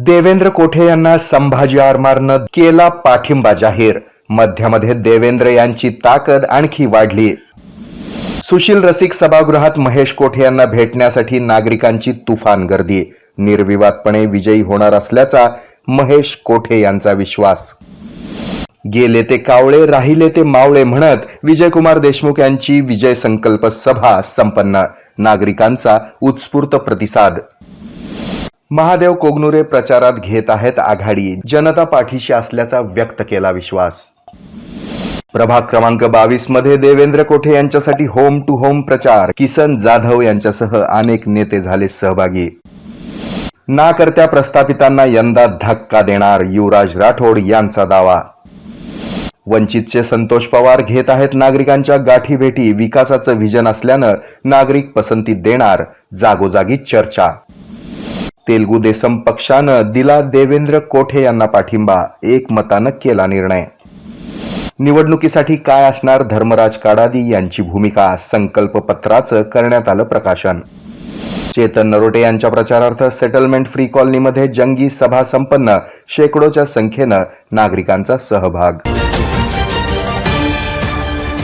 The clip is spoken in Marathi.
देवेंद्र कोठे यांना संभाजी आरमारनं केला पाठिंबा जाहीर। मध्यामध्ये देवेंद्र यांची ताकद आणखी वाढली। सुशील रसिक सभागृहात महेश कोठे यांना भेटण्यासाठी नागरिकांची तुफान गर्दी। निर्विवादपणे विजयी होणार असल्याचा महेश कोठे यांचा विश्वास। गेले ते कावळे राहिले ते मावळे म्हणत विजयकुमार देशमुख यांची विजय संकल्प सभा संपन्न। नागरिकांचा उत्स्फूर्त प्रतिसाद। महादेव कोगनुरे प्रचारात घेत आहेत आघाडी। जनता पाठीशी असल्याचा व्यक्त केला विश्वास। प्रभाग क्रमांक 22 मध्ये देवेंद्र कोठे यांच्यासाठी होम टू होम प्रचार। किसन जाधव यांच्यासह अनेक नेते झाले सहभागी। नाकर्त्या प्रस्थापितांना यंदा धक्का देणार युवराज राठोड यांचा दावा। वंचितचे संतोष पवार घेत आहेत नागरिकांच्या गाठी भेटी। विकासाचं विजन असल्यानं नागरिक पसंती देणार, जागोजागी चर्चा। तेलगू देसम पक्षानं दिला देवेंद्र कोठे यांना पाठिंबा। एकमतानं केला निर्णय। निवडणुकीसाठी काय असणार धर्मराज काडादी यांची भूमिका। संकल्प पत्राचं करण्यात आलं प्रकाशन। चेतन नरोटे यांच्या प्रचारार्थ सेटलमेंट फ्री कॉलनीमध्ये जंगी सभा संपन्न। शेकडोच्या संख्येनं नागरिकांचा सहभाग।